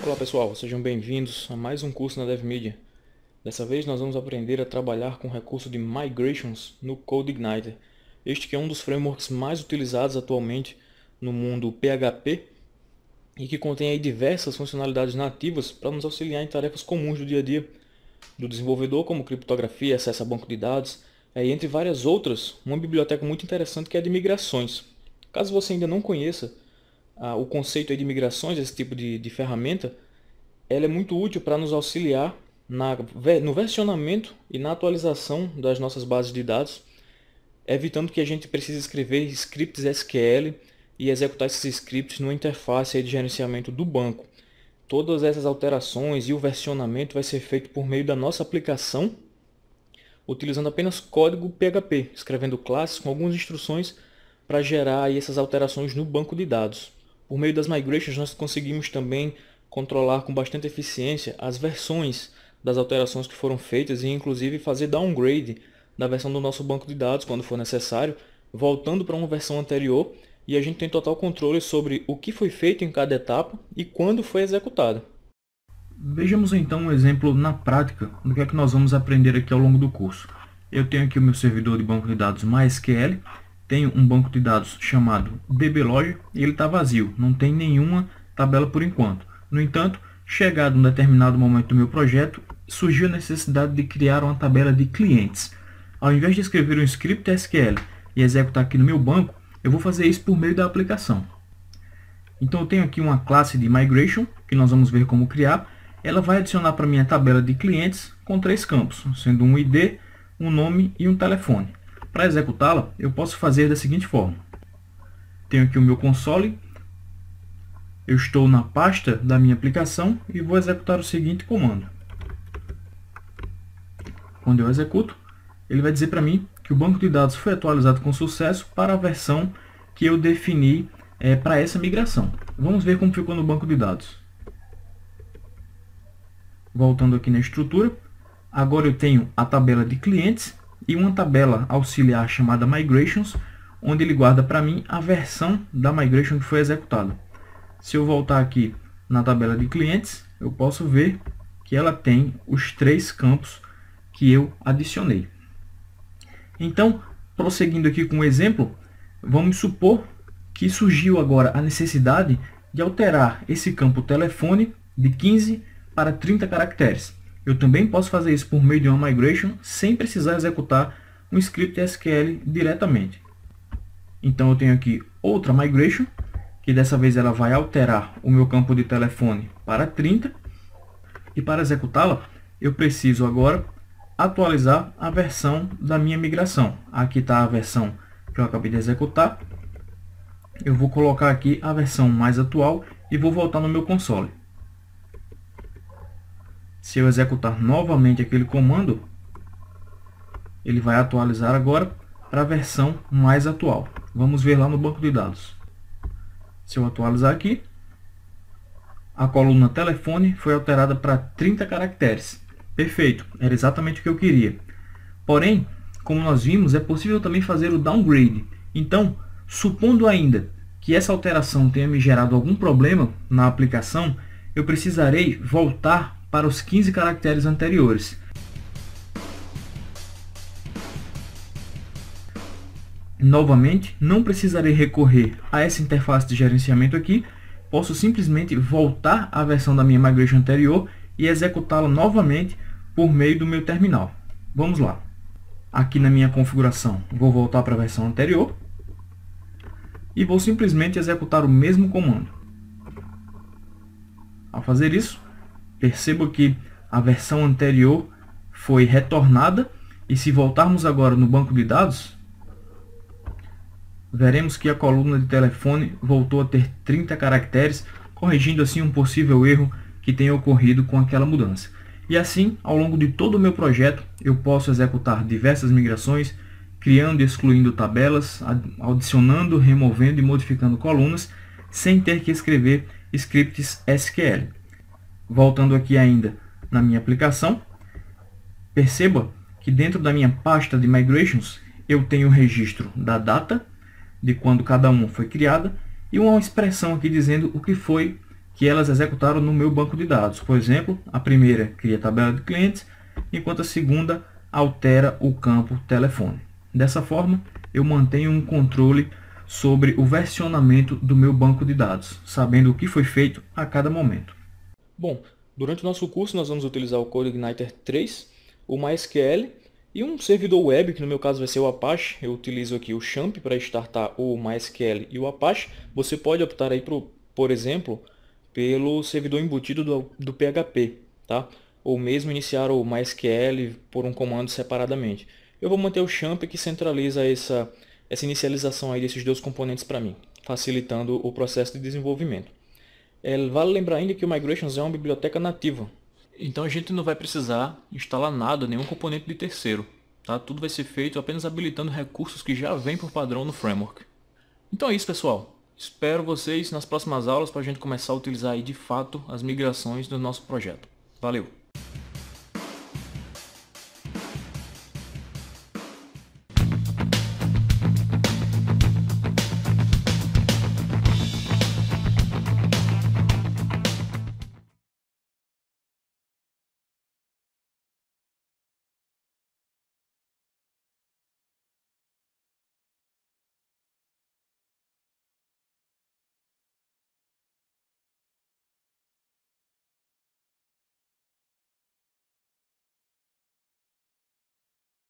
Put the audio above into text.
Olá pessoal, sejam bem-vindos a mais um curso na DevMedia. Dessa vez nós vamos aprender a trabalhar com o recurso de Migrations no CodeIgniter. Este que é um dos frameworks mais utilizados atualmente no mundo PHP e que contém aí diversas funcionalidades nativas para nos auxiliar em tarefas comuns do dia a dia do desenvolvedor, como criptografia, acesso a banco de dados, e entre várias outras, uma biblioteca muito interessante que é a de migrações. Caso você ainda não conheça o conceito aí de migrações, esse tipo de ferramenta, ela é muito útil para nos auxiliar no versionamento e na atualização das nossas bases de dados, evitando que a gente precise escrever scripts SQL e executar esses scripts numa interface de gerenciamento do banco. Todas essas alterações e o versionamento vai ser feito por meio da nossa aplicação, utilizando apenas código PHP, escrevendo classes com algumas instruções para gerar aí essas alterações no banco de dados. Por meio das migrations, nós conseguimos também controlar com bastante eficiência as versões das alterações que foram feitas e inclusive fazer downgrade da versão do nosso banco de dados quando for necessário, voltando para uma versão anterior, e a gente tem total controle sobre o que foi feito em cada etapa e quando foi executado. Vejamos então um exemplo na prática do que é que nós vamos aprender aqui ao longo do curso. Eu tenho aqui o meu servidor de banco de dados MySQL, tenho um banco de dados chamado DBLogic e ele está vazio, não tem nenhuma tabela por enquanto. No entanto, chegado um determinado momento do meu projeto, surgiu a necessidade de criar uma tabela de clientes. Ao invés de escrever um script SQL e executar aqui no meu banco, eu vou fazer isso por meio da aplicação. Então eu tenho aqui uma classe de migration, que nós vamos ver como criar. Ela vai adicionar para minha tabela de clientes com 3 campos, sendo um ID, um nome e um telefone. Para executá-la, eu posso fazer da seguinte forma. Tenho aqui o meu console, eu estou na pasta da minha aplicação e vou executar o seguinte comando. Quando eu executo, ele vai dizer para mim que o banco de dados foi atualizado com sucesso para a versão que eu defini para essa migração. Vamos ver como ficou no banco de dados. Voltando aqui na estrutura, agora eu tenho a tabela de clientes e uma tabela auxiliar chamada Migrations, onde ele guarda para mim a versão da migration que foi executada. Se eu voltar aqui na tabela de clientes, eu posso ver que ela tem os 3 campos que eu adicionei. Então, prosseguindo aqui com o exemplo, vamos supor que surgiu agora a necessidade de alterar esse campo telefone de 15 para 30 caracteres. Eu também posso fazer isso por meio de uma migration sem precisar executar um script SQL diretamente. Então eu tenho aqui outra migration, que dessa vez ela vai alterar o meu campo de telefone para 30. E para executá-la, eu preciso agora atualizar a versão da minha migração. Aqui está a versão que eu acabei de executar. Eu vou colocar aqui a versão mais atual e vou voltar no meu console. Se eu executar novamente aquele comando, ele vai atualizar agora para a versão mais atual. Vamos ver lá no banco de dados. Se eu atualizar aqui, a coluna telefone foi alterada para 30 caracteres. Perfeito, era exatamente o que eu queria. Porém, como nós vimos, é possível também fazer o downgrade. Então, supondo ainda que essa alteração tenha me gerado algum problema na aplicação, eu precisarei voltar para os 15 caracteres anteriores. Novamente, não precisarei recorrer a essa interface de gerenciamento aqui, posso simplesmente voltar à versão da minha migration anterior e executá-la novamente por meio do meu terminal. Vamos lá. Aqui na minha configuração, vou voltar para a versão anterior e vou simplesmente executar o mesmo comando. Ao fazer isso, percebo que a versão anterior foi retornada e se voltarmos agora no banco de dados, veremos que a coluna de telefone voltou a ter 30 caracteres, corrigindo assim um possível erro que tenha ocorrido com aquela mudança. E assim, ao longo de todo o meu projeto, eu posso executar diversas migrações, criando e excluindo tabelas, adicionando, removendo e modificando colunas, sem ter que escrever scripts SQL. Voltando aqui ainda na minha aplicação, perceba que dentro da minha pasta de migrations, eu tenho o registro da data, de quando cada uma foi criada, e uma expressão aqui dizendo o que foi que elas executaram no meu banco de dados. Por exemplo, a primeira cria a tabela de clientes, enquanto a segunda altera o campo telefone. Dessa forma, eu mantenho um controle sobre o versionamento do meu banco de dados, sabendo o que foi feito a cada momento. Bom, durante o nosso curso nós vamos utilizar o CodeIgniter 3, o MySQL e um servidor web, que no meu caso vai ser o Apache. Eu utilizo aqui o Champ para startar o MySQL e o Apache. Você pode optar aí, por exemplo, pelo servidor embutido do PHP, tá? Ou mesmo iniciar o MySQL por um comando separadamente. Eu vou manter o Champ, que centraliza essa inicialização aí desses dois componentes para mim, facilitando o processo de desenvolvimento. Vale lembrar ainda que o Migrations é uma biblioteca nativa, então a gente não vai precisar instalar nada, nenhum componente de terceiro. Tá? Tudo vai ser feito apenas habilitando recursos que já vêm por padrão no framework. Então é isso, pessoal. Espero vocês nas próximas aulas para a gente começar a utilizar aí de fato as migrações do nosso projeto. Valeu!